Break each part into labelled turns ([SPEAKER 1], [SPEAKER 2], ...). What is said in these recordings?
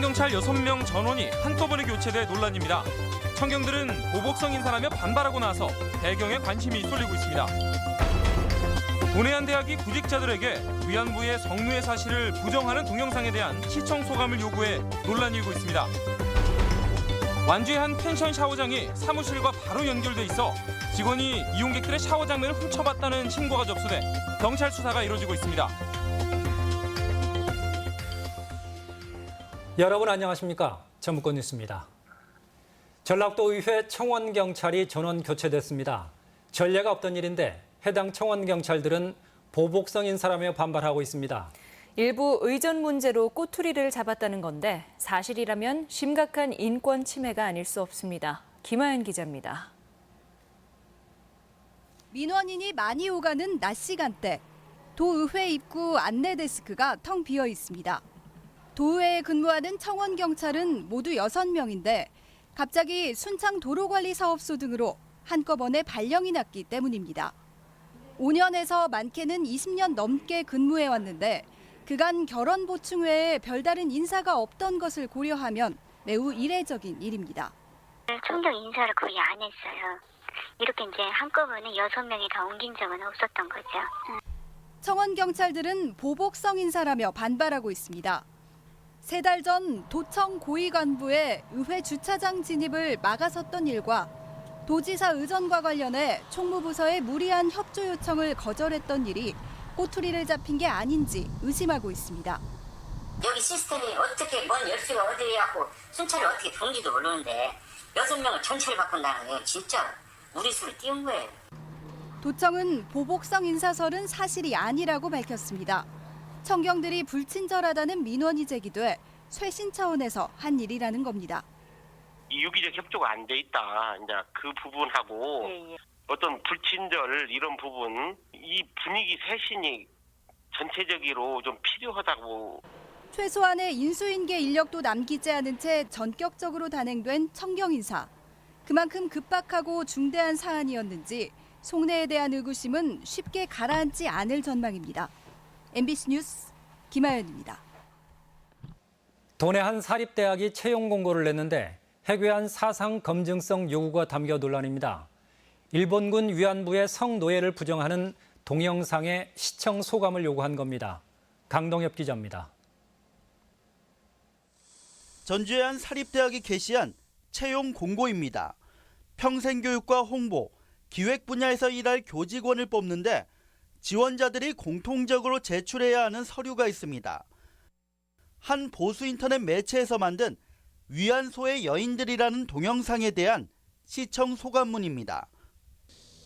[SPEAKER 1] 청경찰 6명 전원이 한꺼번에 교체돼 논란입니다. 청경들은 보복성 인사라며 반발하고 나서 배경에 관심이 쏠리고 있습니다. 돈해안대학이 구직자들에게 위안부의 성노예 사실을 부정하는 동영상에 대한 시청 소감을 요구해 논란이 일고 있습니다. 완주의 한 펜션 샤워장이 사무실과 바로 연결돼 있어 직원이 이용객들의 샤워 장면을 훔쳐봤다는 신고가 접수돼 경찰 수사가 이루어지고 있습니다.
[SPEAKER 2] 여러분 안녕하십니까? 전북권 뉴스입니다. 전라도의회 청원경찰이 전원 교체됐습니다. 전례가 없던 일인데 해당 청원경찰들은 보복성 인사라며 반발하고 있습니다.
[SPEAKER 3] 일부 의전 문제로 꼬투리를 잡았다는 건데 사실이라면 심각한 인권 침해가 아닐 수 없습니다. 김하연 기자입니다.
[SPEAKER 4] 민원인이 많이 오가는 낮 시간대, 도의회 입구 안내 데스크가 텅 비어 있습니다. 도의회에 근무하는 청원경찰은 모두 6명인데 갑자기 순창 도로관리사업소 등으로 한꺼번에 발령이 났기 때문입니다. 5년에서 많게는 20년 넘게 근무해왔는데 그간 결혼 보충 외에 별다른 인사가 없던 것을 고려하면 매우 이례적인 일입니다.
[SPEAKER 5] 청경 인사를 거의 안 했어요. 이렇게 이제 한꺼번에 6명이 다 옮긴 적은 없었던 거죠.
[SPEAKER 4] 청원경찰들은 보복성 인사라며 반발하고 있습니다. 3달 전 도청 고위 간부의 의회 주차장 진입을 막아섰던 일과 도지사 의전과 관련해 총무부서의 무리한 협조 요청을 거절했던 일이 꼬투리를 잡힌 게 아닌지 의심하고 있습니다.
[SPEAKER 6] 여기 시스템이 어떻게 뭔 열쇠가 어디에 갖고 순찰을 어떻게 부는지도 모르는데 6명을 전체를 바꾼다는 건 진짜 무리수를 띄운 거예요.
[SPEAKER 4] 도청은 보복성 인사설은 사실이 아니라고 밝혔습니다. 청경들이 불친절하다는 민원이 제기돼 쇄신 차원에서 한 일이라는 겁니다.
[SPEAKER 7] 이 유기적 협조가 안 돼 있다. 이제 그 부분하고 어떤 불친절 이런 부분, 이 분위기 쇄신이 전체적으로 좀 필요하다고.
[SPEAKER 4] 최소한의 인수인계 인력도 남기지 않은 채 전격적으로 단행된 청경 인사. 그만큼 급박하고 중대한 사안이었는지 속내에 대한 의구심은 쉽게 가라앉지 않을 전망입니다. MBC 뉴스 김하연입니다.
[SPEAKER 2] 도내 한 사립대학이 채용 공고를 냈는데 해괴한 사상 검증성 요구가 담겨 논란입니다. 일본군 위안부의 성노예를 부정하는 동영상의 시청 소감을 요구한 겁니다. 강동엽 기자입니다.
[SPEAKER 8] 전주의 한 사립대학이 게시한 채용 공고입니다. 평생교육과 홍보, 기획 분야에서 일할 교직원을 뽑는데 지원자들이 공통적으로 제출해야 하는 서류가 있습니다. 한 보수 인터넷 매체에서 만든 위안소의 여인들이라는 동영상에 대한 시청 소감문입니다.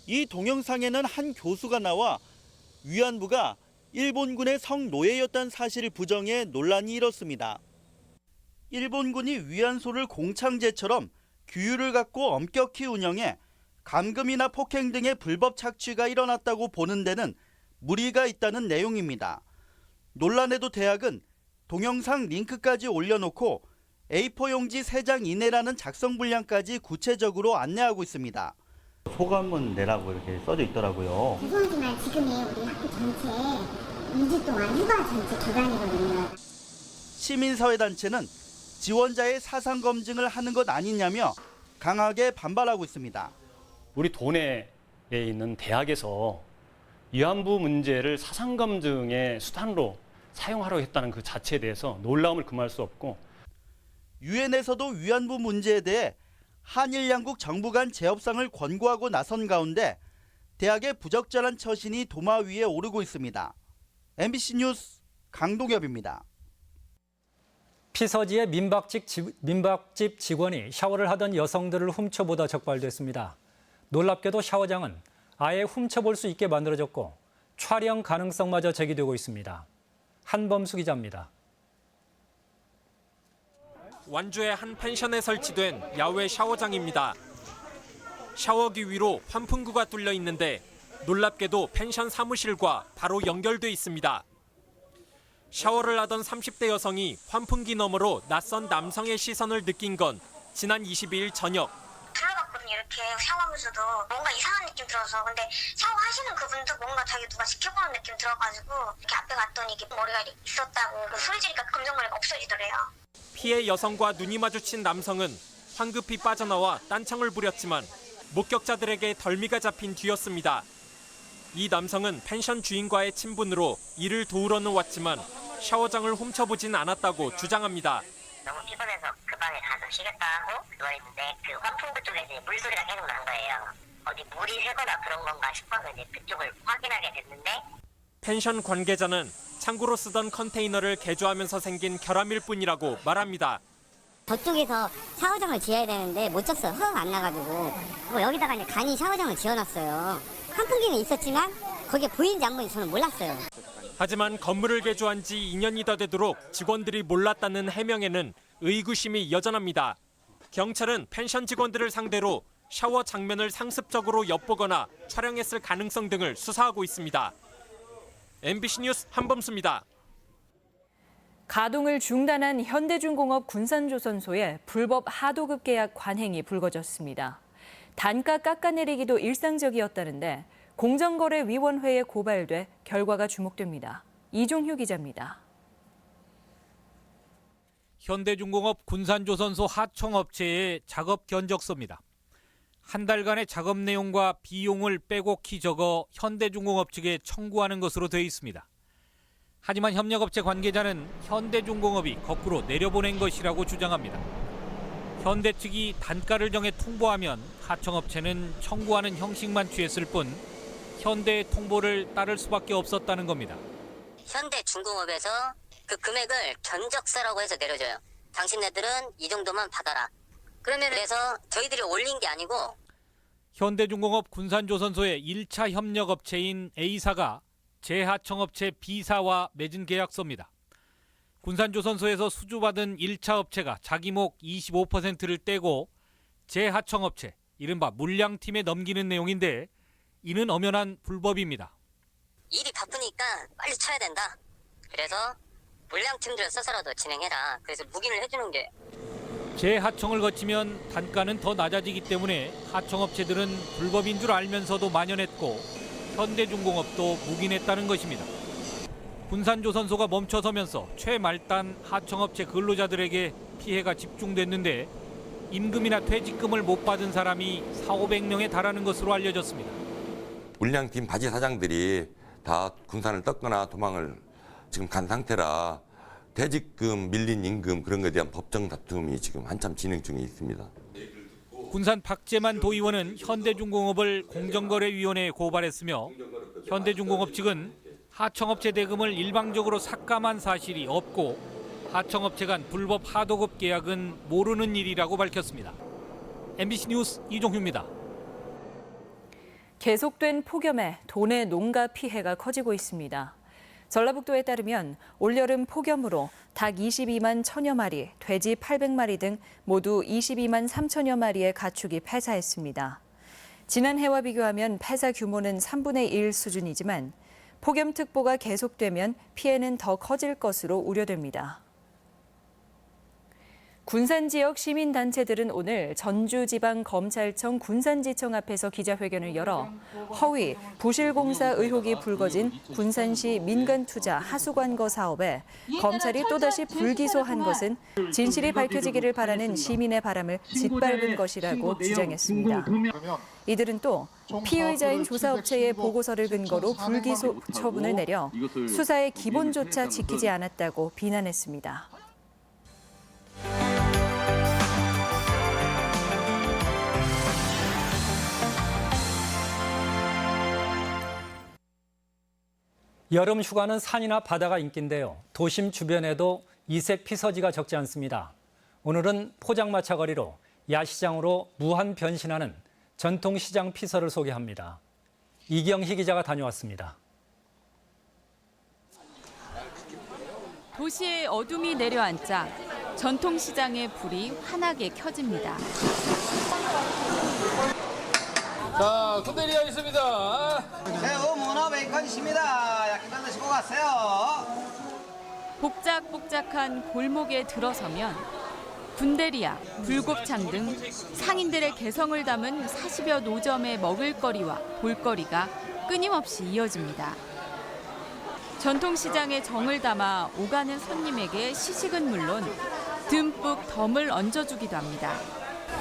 [SPEAKER 8] 이 동영상에는 한 교수가 나와 위안부가 일본군의 성노예였다는 사실을 부정해 논란이 일었습니다. 일본군이 위안소를 공창제처럼 규율을 갖고 엄격히 운영해 감금이나 폭행 등의 불법 착취가 일어났다고 보는 데는 무리가 있다는 내용입니다. 논란에도 대학은 동영상 링크까지 올려놓고 A4 용지 3장 이내라는 작성 분량까지 구체적으로 안내하고 있습니다.
[SPEAKER 9] 소감문 내라고 이렇게 써져 있더라고요.
[SPEAKER 10] 죄송하지만 지금이 우리 학교 전체 2주 동안 휴가 전체 기간이거든요.
[SPEAKER 8] 시민사회단체는 지원자의 사상 검증을 하는 것 아니냐며 강하게 반발하고 있습니다.
[SPEAKER 11] 우리 도내에 있는 대학에서 위안부 문제를 사상 검증의 수단으로 사용하려고 했다는 그 자체에 대해서 놀라움을 금할 수 없고,
[SPEAKER 8] 유엔에서도 위안부 문제에 대해 한일 양국 정부 간 재협상을 권고하고 나선 가운데 대학의 부적절한 처신이 도마 위에 오르고 있습니다. MBC 뉴스 강동엽입니다.
[SPEAKER 2] 피서지의 민박집 직원이 샤워를 하던 여성들을 훔쳐보다 적발됐습니다. 놀랍게도 샤워장은 아예 훔쳐볼 수 있게 만들어졌고 촬영 가능성마저 제기되고 있습니다. 한범수 기자입니다.
[SPEAKER 1] 완주의 한 펜션에 설치된 야외 샤워장입니다. 샤워기 위로 환풍구가 뚫려 있는데 놀랍게도 펜션 사무실과 바로 연결돼 있습니다. 샤워를 하던 30대 여성이 환풍기 너머로 낯선 남성의 시선을 느낀 건 지난 22일 저녁.
[SPEAKER 5] 둘러봤거든요. 이렇게 샤워하면서도 뭔가 이상한 느낌 들어서. 근데 샤워하시는 그분도 뭔가 자기 누가 지켜보는 느낌 들어가지고 이렇게 앞에 갔더니 이게 머리가 있었다고 소리 지르니까 검정머리가 없어지더래요.
[SPEAKER 1] 피해 여성과 눈이 마주친 남성은 황급히 빠져나와 딴청을 부렸지만 목격자들에게 덜미가 잡힌 뒤였습니다. 이 남성은 펜션 주인과의 친분으로 이를 도우러는 왔지만 샤워장을 훔쳐보진 않았다고 주장합니다.
[SPEAKER 5] 너무 피곤해서 그 방에 가서 쉬겠다 하고 누워있는데 그 환풍구 쪽에서 물소리가 계속 난 거예요. 어디 물이 새거나 그런 건가 싶어서 이제 그쪽을 확인하게 됐는데
[SPEAKER 1] 펜션 관계자는 창고로 쓰던 컨테이너를 개조하면서 생긴 결함일 뿐이라고 말합니다.
[SPEAKER 10] 저쪽에서 샤워장을 지어야 되는데 못 졌어요. 허가 안 나가지고. 여기다가 이제 간이 샤워장을 지어놨어요. 환풍기는 있었지만 거기에 보이는지 안 보이는지 저는 몰랐어요.
[SPEAKER 1] 하지만 건물을 개조한 지 2년이 더 되도록 직원들이 몰랐다는 해명에는 의구심이 여전합니다. 경찰은 펜션 직원들을 상대로 샤워 장면을 상습적으로 엿보거나 촬영했을 가능성 등을 수사하고 있습니다. MBC 뉴스 한범수입니다.
[SPEAKER 3] 가동을 중단한 현대중공업 군산조선소의 불법 하도급 계약 관행이 불거졌습니다. 단가 깎아내리기도 일상적이었다는데 공정거래위원회에 고발돼 결과가 주목됩니다. 이종휴 기자입니다.
[SPEAKER 12] 현대중공업 군산조선소 하청업체의 작업 견적서입니다. 한 달간의 작업 내용과 비용을 빼곡히 적어 현대중공업 측에 청구하는 것으로 되어 있습니다. 하지만 협력업체 관계자는 현대중공업이 거꾸로 내려보낸 것이라고 주장합니다. 현대 측이 단가를 정해 통보하면 하청업체는 청구하는 형식만 취했을 뿐 현대의 통보를 따를 수밖에 없었다는 겁니다.
[SPEAKER 6] 현대중공업에서 그 금액을 견적서라고 해서 내려줘요. 당신네들은 이 정도만 받아라. 그래서 저희들이 올린 게 아니고
[SPEAKER 12] 현대중공업 군산조선소의 1차 협력업체인 A사가 재하청업체 B사와 맺은 계약서입니다. 군산조선소에서 수주받은 1차 업체가 자기목 25%를 떼고 재하청업체, 이른바 물량팀에 넘기는 내용인데 이는 엄연한 불법입니다.
[SPEAKER 6] 일이 바쁘니까 빨리 쳐야 된다. 그래서 물량팀들을 써서라도 진행해라. 그래서 묵인을 해주는 게.
[SPEAKER 12] 재하청을 거치면 단가는 더 낮아지기 때문에 하청업체들은 불법인 줄 알면서도 만연했고 현대중공업도 묵인했다는 것입니다. 군산조선소가 멈춰서면서 최말단 하청업체 근로자들에게 피해가 집중됐는데 임금이나 퇴직금을 못 받은 사람이 400~500명에 달하는 것으로 알려졌습니다.
[SPEAKER 13] 물량팀 바지 사장들이 다 군산을 떴거나 도망을 지금 간 상태라 퇴직금, 밀린 임금 그런 것에 대한 법정 다툼이 지금 한참 진행 중에 있습니다.
[SPEAKER 12] 군산 박재만 도의원은 현대중공업을 공정거래위원회에 고발했으며 현대중공업 측은 하청업체 대금을 일방적으로 삭감한 사실이 없고 하청업체 간 불법 하도급 계약은 모르는 일이라고 밝혔습니다. MBC 뉴스 이종휴입니다.
[SPEAKER 3] 계속된 폭염에 도내 농가 피해가 커지고 있습니다. 전라북도에 따르면 올여름 폭염으로 닭 22만 1천여 마리, 돼지 800마리 등 모두 22만 3천여 마리의 가축이 폐사했습니다. 지난해와 비교하면 폐사 규모는 3분의 1 수준이지만 폭염특보가 계속되면 피해는 더 커질 것으로 우려됩니다. 군산 지역 시민단체들은 오늘 전주지방검찰청 군산지청 앞에서 기자회견을 열어 허위, 부실공사 의혹이 불거진 군산시 민간투자 하수관거 사업에 검찰이 또다시 불기소한 것은 진실이 밝혀지기를 바라는 시민의 바람을 짓밟은 것이라고 주장했습니다. 이들은 또 피의자인 조사업체의 보고서를 근거로 불기소 처분을 내려 수사의 기본조차 지키지 않았다고 비난했습니다.
[SPEAKER 2] 여름 휴가는 산이나 바다가 인기인데요. 도심 주변에도 이색 피서지가 적지 않습니다. 오늘은 포장마차 거리로 야시장으로 무한 변신하는 전통시장 피서를 소개합니다. 이경희 기자가 다녀왔습니다.
[SPEAKER 14] 도시의 어둠이 내려앉자 전통시장의 불이 환하게 켜집니다.
[SPEAKER 15] 자, 손대리야 있습니다.
[SPEAKER 16] 새우 문어 베이컨 있습니다. 야끼만 드시고 가세요.
[SPEAKER 14] 복작복작한 골목에 들어서면 군대리야, 불곱창 등 상인들의 개성을 담은 40여 노점의 먹을거리와 볼거리가 끊임없이 이어집니다. 전통시장의 정을 담아 오가는 손님에게 시식은 물론 듬뿍 덤을 얹어주기도 합니다.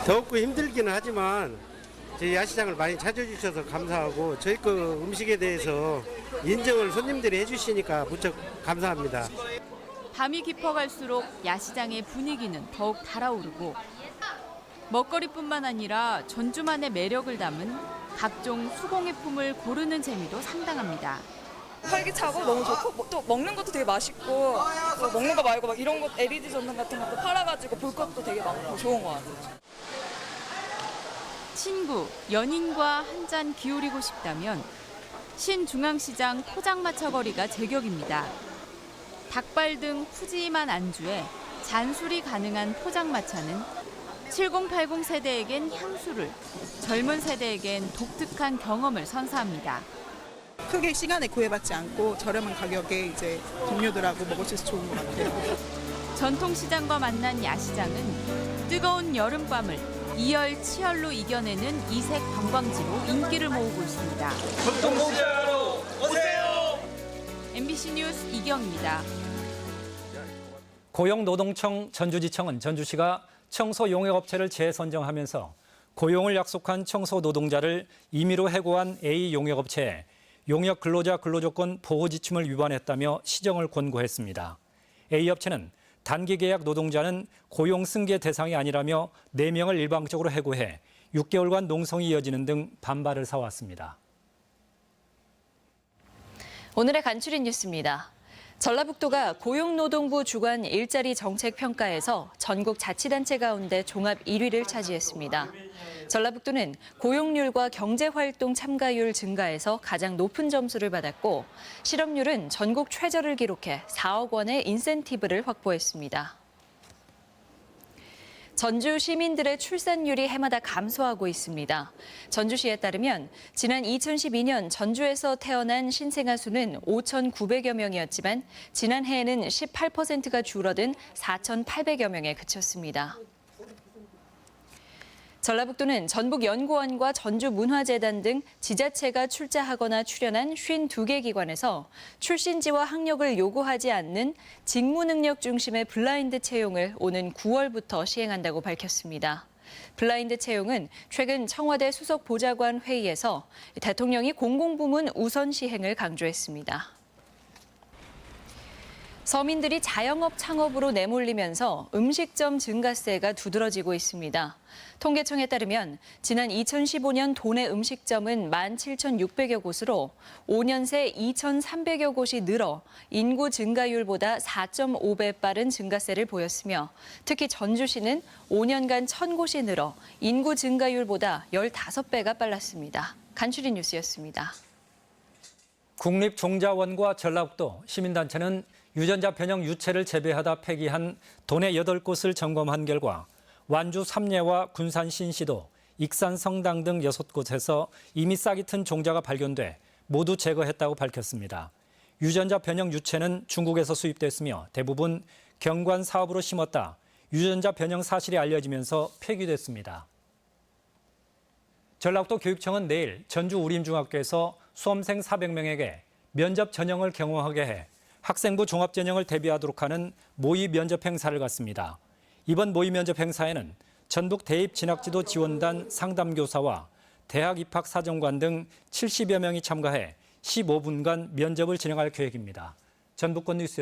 [SPEAKER 17] 더웠고 힘들기는 하지만 저희 야시장을 많이 찾아주셔서 감사하고 저희 그 음식에 대해서 인정을 손님들이 해주시니까 무척 감사합니다.
[SPEAKER 14] 밤이 깊어갈수록 야시장의 분위기는 더욱 달아오르고 먹거리뿐만 아니라 전주만의 매력을 담은 각종 수공예품을 고르는 재미도 상당합니다.
[SPEAKER 18] 활기차고 너무 좋고 또 먹는 것도 되게 맛있고 먹는 거 말고 막 이런 것 LED 전등 같은 것도 팔아가지고 볼 것도 되게 많고 좋은 것 같아요.
[SPEAKER 14] 친구, 연인과 한 잔 기울이고 싶다면 신중앙시장 포장마차 거리가 제격입니다. 닭발 등 푸짐한 안주에 잔술이 가능한 포장마차는 7080 세대에겐 향수를, 젊은 세대에겐 독특한 경험을 선사합니다.
[SPEAKER 19] 크게 시간에 구애받지 않고 저렴한 가격에 이제 동료들하고 먹을 수 있어서 좋은 것 같아요.
[SPEAKER 14] 전통시장과 만난 야시장은 뜨거운 여름밤을 이열치열로 이겨내는 이색 관광지로 인기를 모으고 있습니다.
[SPEAKER 15] 전통시장으로 오세요.
[SPEAKER 14] MBC 뉴스 이경입니다.
[SPEAKER 2] 고용노동청 전주지청은 전주시가 청소용역업체를 재선정하면서 고용을 약속한 청소노동자를 임의로 해고한 A용역업체에 용역 근로자 근로조건 보호지침을 위반했다며 시정을 권고했습니다. A업체는 단기계약 노동자는 고용 승계 대상이 아니라며 4명을 일방적으로 해고해 6개월간 농성이 이어지는 등 반발을 사왔습니다.
[SPEAKER 3] 오늘의 간추린 뉴스입니다. 전라북도가 고용노동부 주관 일자리 정책 평가에서 전국 자치단체 가운데 종합 1위를 차지했습니다. 전라북도는 고용률과 경제활동 참가율 증가에서 가장 높은 점수를 받았고 실업률은 전국 최저를 기록해 4억 원의 인센티브를 확보했습니다. 전주 시민들의 출산율이 해마다 감소하고 있습니다. 전주시에 따르면 지난 2012년 전주에서 태어난 신생아 수는 5,900여 명이었지만 지난해에는 18%가 줄어든 4,800여 명에 그쳤습니다. 전라북도는 전북연구원과 전주문화재단 등 지자체가 출자하거나 출연한 52개 기관에서 출신지와 학력을 요구하지 않는 직무능력 중심의 블라인드 채용을 오는 9월부터 시행한다고 밝혔습니다. 블라인드 채용은 최근 청와대 수석보좌관 회의에서 대통령이 공공부문 우선 시행을 강조했습니다. 서민들이 자영업 창업으로 내몰리면서 음식점 증가세가 두드러지고 있습니다. 통계청에 따르면 지난 2015년 도내 음식점은 17,600여 곳으로 5년 새 2,300여 곳이 늘어 인구 증가율보다 4.5배 빠른 증가세를 보였으며 특히 전주시는 5년간 1,000곳이 늘어 인구 증가율보다 15배가 빨랐습니다. 간추린 뉴스였습니다.
[SPEAKER 2] 국립종자원과 전라북도 시민단체는 유전자 변형 유체를 재배하다 폐기한 도내 8곳을 점검한 결과 완주 삼례와 군산 신시도, 익산 성당 등 6곳에서 이미 싹이 튼 종자가 발견돼 모두 제거했다고 밝혔습니다. 유전자 변형 유체는 중국에서 수입됐으며 대부분 경관 사업으로 심었다 유전자 변형 사실이 알려지면서 폐기됐습니다. 전라북도 교육청은 내일 전주 우림중학교에서 수험생 400명에게 면접 전형을 경험하게 해 학생부 종합전형을 대비하도록 하는 모의 면접 행사를 갖습니다. 이번 모의 면접 행사에는 전북 대입진학지도 지원단 상담교사와 대학 입학 사정관 등 70여 명이 참가해 15분간 면접을 진행할 계획입니다. 전북권 뉴스